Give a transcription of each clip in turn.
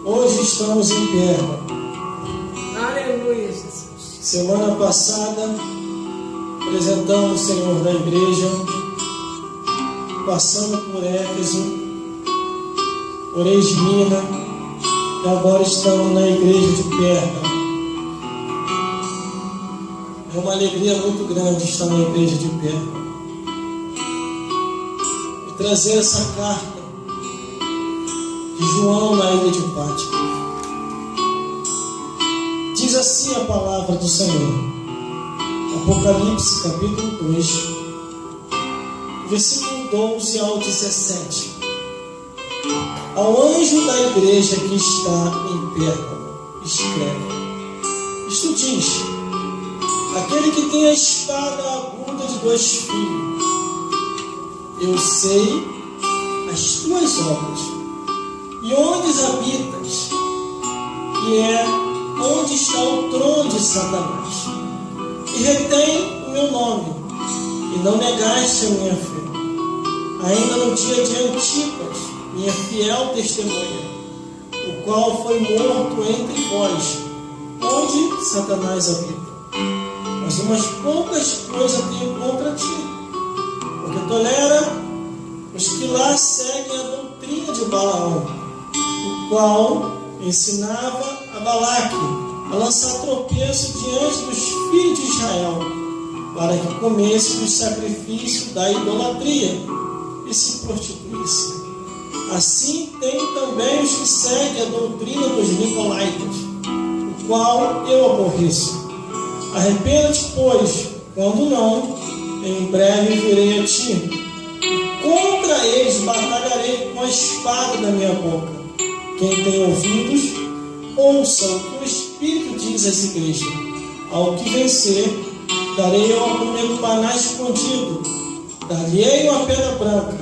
Hoje estamos em Pérgamo. Aleluia, Jesus. Semana passada apresentamos o Senhor da igreja, passando por Éfeso, por Esmina, e agora estamos na igreja de Pérgamo. É uma alegria muito grande estar na igreja de Pérgamo e trazer essa carta de João na ilha de Patmos. Diz assim a palavra do Senhor, Apocalipse capítulo 2, versículo 12 ao 17. Ao anjo da igreja que está em Pérgamo, escreve: Isto diz: aquele que tem a espada aguda de 2 filhos. Eu sei as tuas obras, e onde habitas, que é onde está o trono de Satanás, e retém o meu nome, e não negaste a minha fé, ainda no dia de Antipas, minha fiel testemunha, o qual foi morto entre vós, onde Satanás habita. Mas umas poucas coisas tenho contra ti, porque tolera os que lá seguem a doutrina de Balaão, o qual ensinava a Balaque a lançar tropeço diante dos filhos de Israel, para que comesse dos sacrifícios da idolatria e se prostituísse. Assim tem também os que seguem a doutrina dos nicolaítas, o qual eu aborreço. Arrependa-te, pois, quando não, em breve virei a ti, e contra eles batalharei com a espada da minha boca. Quem tem ouvidos, ouça o que o Espírito diz às igrejas. Ao que vencer, darei ao primeiro maná escondido, dar-lhe-ei uma pedra branca,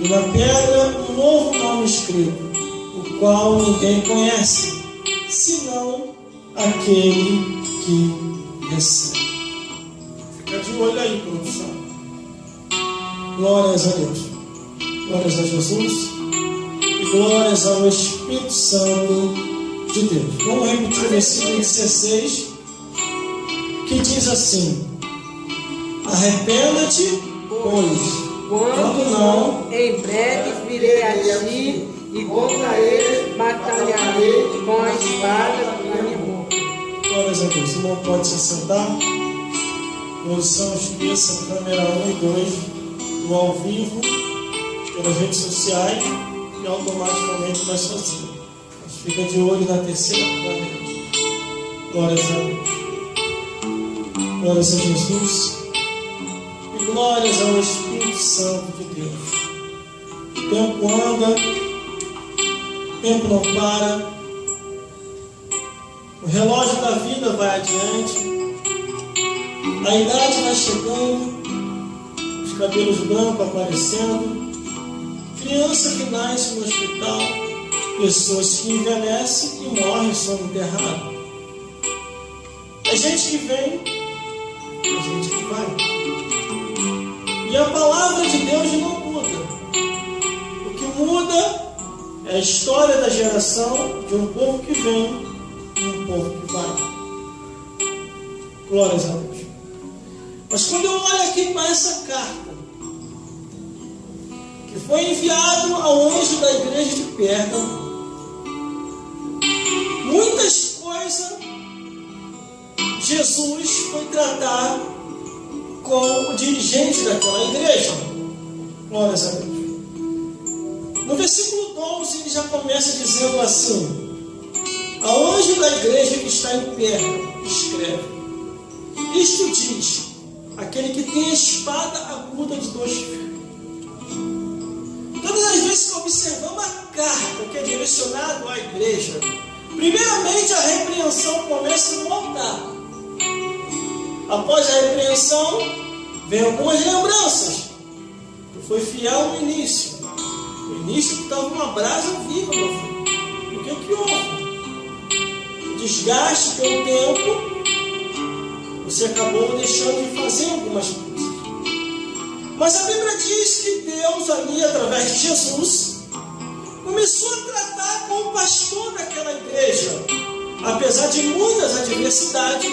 e na pedra um novo nome escrito, o qual ninguém conhece, senão aquele que recebe. Fica de olho aí, produção. Glórias a Deus. Glórias a Jesus. E glórias ao Espírito Santo de Deus. Vamos repetir o versículo 16, que diz assim: arrependa-te, pois, quando não, em breve virei a ti, e contra eles batalharei com a espada da minha boca. Glórias a Deus. O irmão pode se sentar. Posição esqueça, câmera 1 e 2, do ao vivo, pelas redes sociais, e automaticamente vai sozinho. Mas fica de olho na terceira câmera. Glórias a Deus. Glórias a Jesus. E glórias ao Espírito Santo de Deus. O tempo anda, o tempo não para, o relógio da vida vai adiante, a idade vai chegando, os cabelos brancos aparecendo, criança que nasce no hospital, pessoas que envelhecem e morrem, são enterradas. A gente que vem, a gente que vai. E a palavra de Deus não muda. O que muda é a história da geração de um povo que vem e um povo que vai. Glórias a Deus. Mas quando eu olho aqui para essa carta, que foi enviado ao anjo da igreja de Pérgamo, muitas coisas Jesus foi tratar com o dirigente daquela igreja. Glórias a Deus. No versículo 12 ele já começa dizendo assim: ao anjo da igreja que está em Pérgamo, escreve: isto diz aquele que tem a espada aguda de 2 filhos. Todas as vezes que observamos a carta que é direcionada à igreja, primeiramente a repreensão começa no altar. Após a repreensão, vem algumas lembranças. Tu foi fiel no início. No início tu estava uma brasa viva, meu filho. O que houve? O desgaste pelo tempo, você acabou deixando de fazer algumas coisas. Mas a Bíblia diz que Deus ali, através de Jesus, começou a tratar com o pastor daquela apesar de muitas adversidades,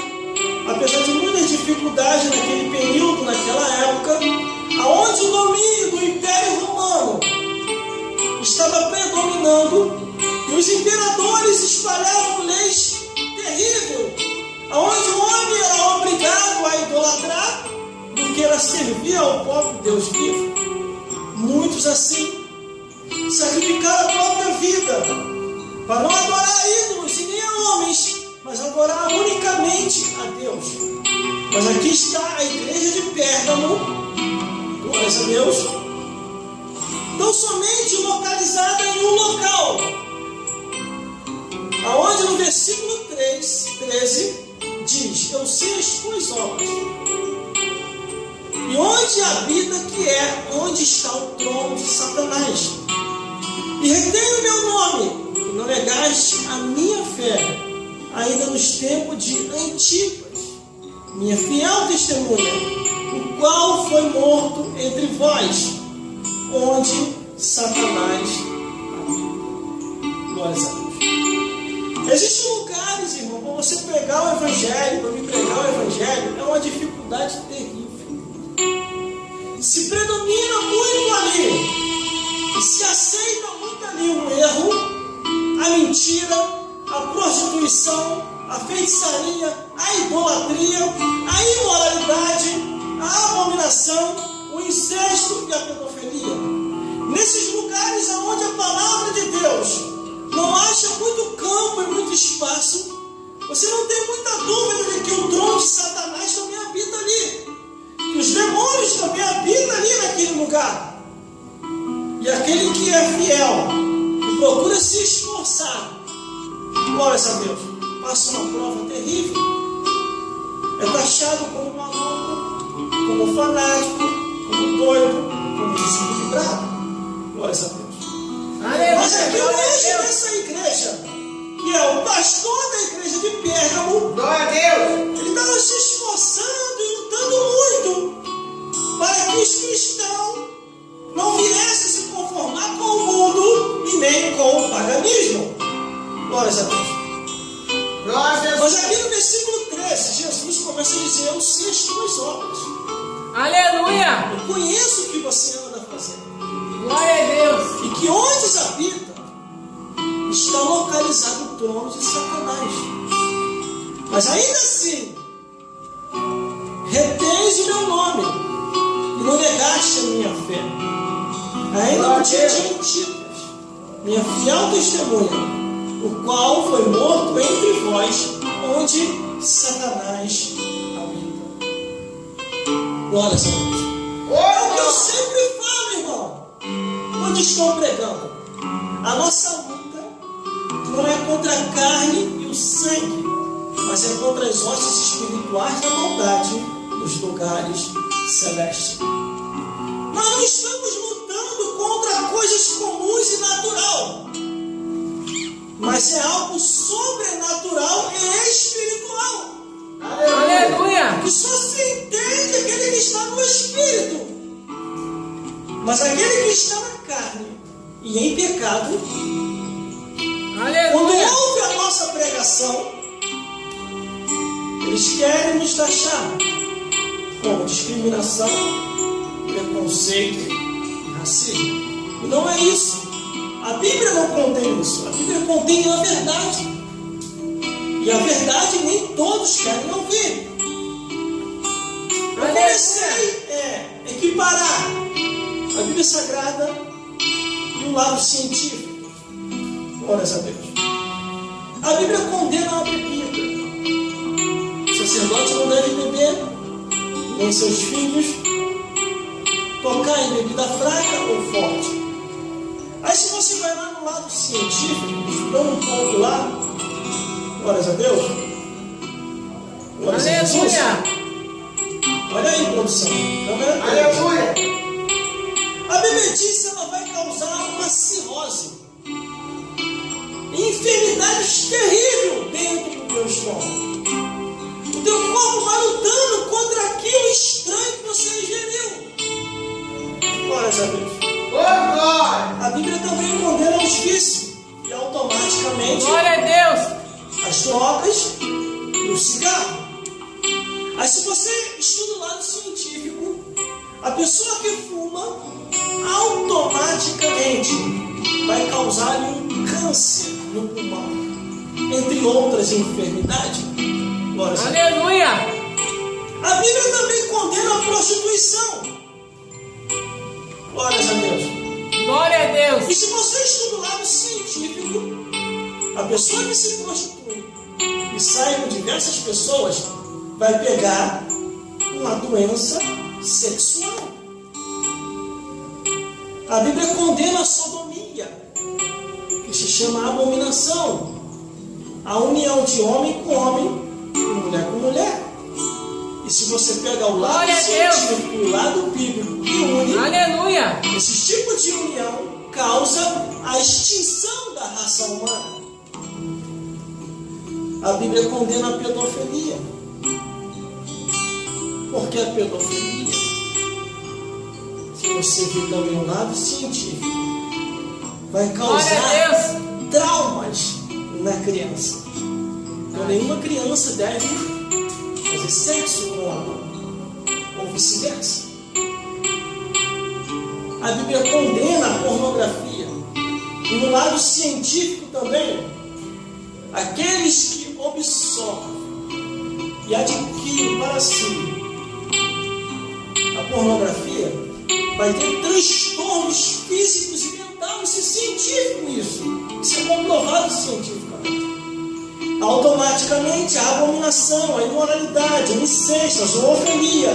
apesar de muitas dificuldades naquele período, naquela época, aonde o domínio do Império Romano estava predominando e os imperadores espalhavam leis terríveis, aonde o homem era obrigado a idolatrar do que era servir ao próprio Deus vivo. Muitos assim sacrificaram a própria vida para não adorar ídolos e nem a homens, mas adorar unicamente a Deus. Mas aqui está a igreja de Pérgamo, glórias a Deus, tão somente localizada em um local, aonde no versículo 13 diz: eu sei as tuas obras, e onde habita, que é onde está o trono de Satanás, e retém o meu nome, e não negaste a minha fé, ainda nos tempos de Antipas, minha fiel testemunha, o qual foi morto entre vós, onde Satanás habita. Glórias a Deus. Existem lugares, irmão, para você pregar o Evangelho, para me pregar o Evangelho, é uma dificuldade terrível. Se predomina muito ali, e se aceita muito ali o erro, a mentira, a prostituição, a feitiçaria, a idolatria, a imoralidade, a abominação, o incesto e a pedofilia. Nesses lugares onde a palavra de Deus não acha muito campo e muito espaço, você não tem muita dúvida de que o trono de Satanás também habita ali, que os demônios também habitam ali naquele lugar. E aquele que é fiel e procura se esforçar, glórias a Deus, passa uma prova terrível, é taxado como maluco, como fanático, como doido, como desequilibrado. Glórias a Deus. Mas aqui o anjo dessa igreja, que é o pastor da igreja de Pérgamo, Glória a Deus, ele estava se esforçando e lutando muito para que os cristãos não viessem se conformar com o mundo e nem com o paganismo. Glórias a Deus. Mas aqui no versículo 13, Jesus começa a dizer: eu sei as tuas obras. aleluia, Eu conheço o que você anda fazendo. glória a Deus, E que onde habita está localizado o trono de Satanás. Mas ainda assim, retens o meu nome e não negaste a minha fé. Ainda no dia de Antipas, minha fiel testemunha, o qual foi morto entre vós, onde Satanás habita. Glórias a Deus. É o que eu sempre falo, irmão, quando estou pregando. A nossa luta não é contra a carne e o sangue, mas é contra as hostes espirituais da maldade nos lugares celestes. Nós não estamos lutando contra coisas comuns e natural, mas é algo sobrenatural e espiritual. aleluia, Que só se entende aquele que está no espírito. Mas aquele que está na carne e em pecado, quando aleluia, ouve a nossa pregação, eles querem nos taxar como discriminação, preconceito e racismo. E não é isso. A Bíblia não contém isso. A Bíblia contém a verdade. E a verdade nem todos querem ouvir. Eu comecei a equiparar a Bíblia Sagrada e o lado científico. Glórias a Deus. A Bíblia condena a bebida. O sacerdote não deve beber, nem seus filhos tocar em bebida fraca ou forte. Aí se você vai lá no lado científico, estudando um pouco lá, glórias a Deus. Glórias a Jesus. aleluia, Olha aí, produção. Tá vendo? aleluia, A Bíblia diz que ela vai causar uma cirrose, enfermidades terríveis dentro do teu estômago. O teu corpo vai lutando contra aquilo estranho que você ingeriu. Glórias a Deus. A Bíblia também condena os vícios e automaticamente glória a Deus, as drogas e o cigarro. Aí se você estuda o lado científico, a pessoa que fuma automaticamente vai causar-lhe um câncer no pulmão, entre outras enfermidades. Aleluia! A Bíblia também condena a prostituição. Glórias a Deus. Glória a Deus. E se você estuda o lado científico, a pessoa que se prostitui e sai com diversas pessoas vai pegar uma doença sexual. A Bíblia condena a sodomia, que se chama abominação, a união de homem com homem e mulher com mulher. E se você pega o lado científico e o lado bíblico que une, aleluia, esse tipo de união causa a extinção da raça humana. A Bíblia condena a pedofilia. Por que a pedofilia? Se você vir também o lado científico, vai causar traumas na criança. Então nenhuma criança deve fazer sexo com ou vice-versa. A Bíblia condena a pornografia. E no lado científico também, aqueles que absorvem e adquirem para si a pornografia vai ter transtornos físicos e mentais. Isso é científico, isso é comprovado cientificamente. Automaticamente a abominação, a imoralidade, a incesto, a zoofilia,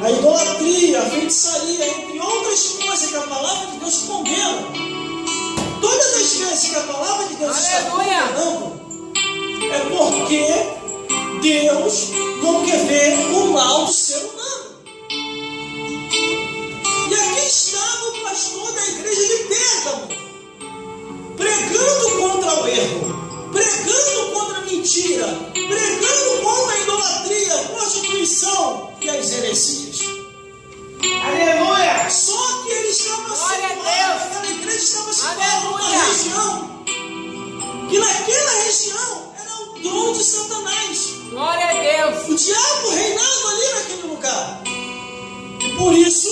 a idolatria, a feitiçaria, entre outras coisas que a palavra de Deus condena. Todas as vezes que a palavra de Deus está condenando, é porque Deus não quer ver o mal do ser humano. E aqui estava o pastor da igreja de Pérgamo, pregando contra o erro, pregando contra a mentira, pregando contra a idolatria, a prostituição e as heresias. Aleluia! Só que ele estava situado, aquela igreja estava situada numa região, que naquela região era o trono de Satanás. Glória a Deus! O diabo reinava ali naquele lugar. E por isso,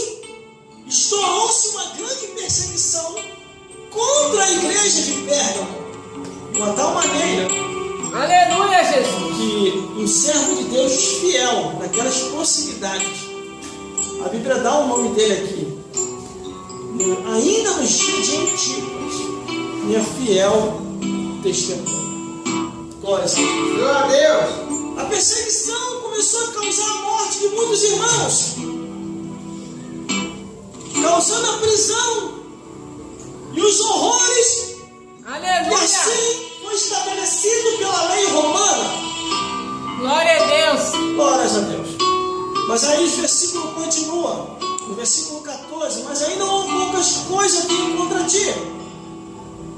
estourou-se uma grande perseguição contra a igreja de Pérgamo. De uma tal maneira, aleluia, Jesus, que um servo de Deus fiel naquelas proximidades, a Bíblia dá o nome dele aqui, ainda nos dias de Antipas, minha fiel testemunha. Glória a Deus. A perseguição começou a causar a morte de muitos irmãos, causando a prisão e os horrores. Aleluia. E assim foi estabelecido pela lei romana. Glória a Deus. Glórias a Deus. Mas aí o versículo continua, no versículo 14, mas ainda há poucas coisas aqui contra ti,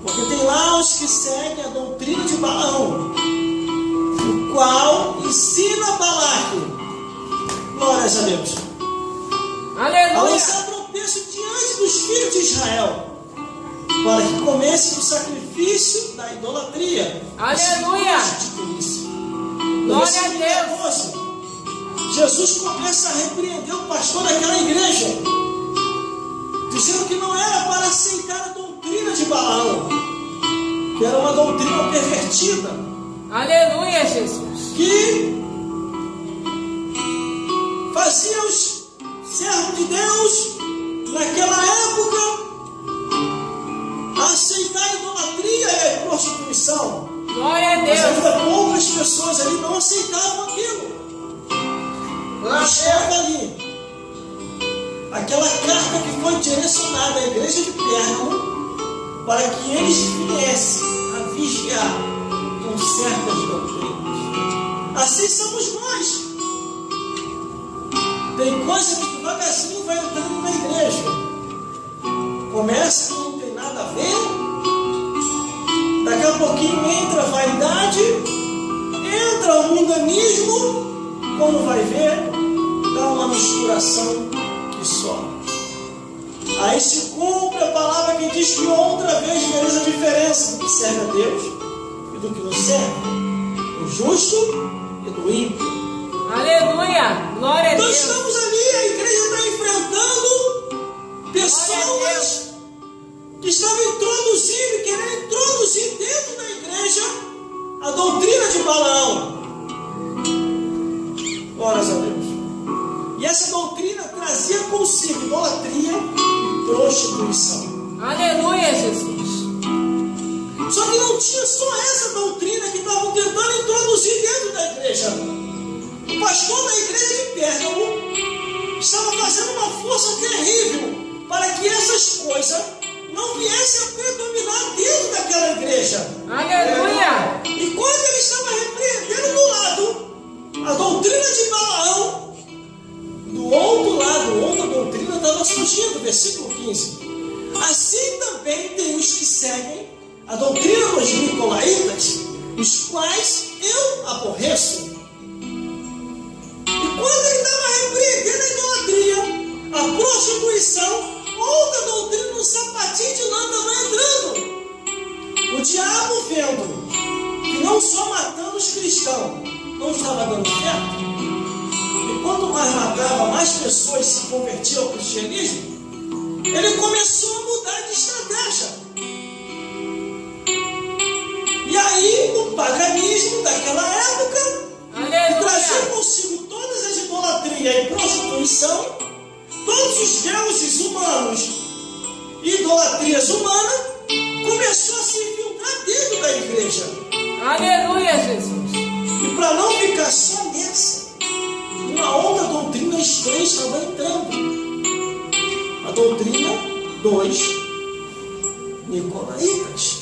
porque tem lá os que seguem a doutrina de Balaão, o qual ensina Balaque, glórias a Deus, aleluia, a lançar tropeço diante dos filhos de Israel, para que comecem o sacrifício da idolatria. Aleluia! Glória a Deus! 14, Jesus começa a repreender o pastor daquela igreja, dizendo que não era para aceitar a doutrina de Balaão, que era uma doutrina pervertida. Aleluia, Jesus! Que fazia os servos de Deus naquela época aceitar a idolatria e a prostituição. Glória a Deus! Mas ainda poucas pessoas ali não aceitavam aquilo. Estava ali aquela carta que foi direcionada à igreja de Pérgamo para que eles viessem a vigiar com certas doutrinas. Assim somos nós. Tem coisa que devagarzinho vai entrando na igreja. Começa que não tem nada a ver. Daqui a pouquinho entra a vaidade, entra o mundanismo. Quando vai ver, dá uma misturação que só. Aí se cumpre a palavra que diz que outra vez vereis a diferença do que serve a Deus e do que nos serve, do justo e do ímpio. Aleluia! Glória a Então Deus! estamos ali, a igreja está enfrentando pessoas que estavam introduzindo, querendo introduzir dentro da igreja a doutrina de Balaão. Glórias a Deus. E essa doutrina trazia consigo idolatria e prostituição. Aleluia, Jesus! Só que não tinha só essa doutrina que estavam tentando introduzir dentro da igreja. O pastor da igreja de Pérgamo estava fazendo uma força terrível para que essas coisas não viessem a predominar dentro daquela igreja. Aleluia! E quando ele estava repreendendo do lado a doutrina de Balaão, do outro lado, outra doutrina estava surgindo, versículo 15. Assim também tem os que seguem a doutrina dos nicolaítas, os quais eu aborreço. E quando ele estava repreendendo a idolatria, a prostituição, outra doutrina, um sapatinho de lã estava entrando. O diabo, vendo que não só matando os cristãos não estava dando certo, e quanto mais matava, mais pessoas se convertiam ao cristianismo, ele começou a mudar de estratégia. E aí, o paganismo daquela época, que trazia consigo todas as idolatrias e prostituição, todos os deuses humanos e idolatrias humanas, começou a se infiltrar dentro da igreja. Aleluia, Jesus! E para não ficar só nessa, uma outra doutrina estranha estava entrando. A doutrina dos nicolaítas.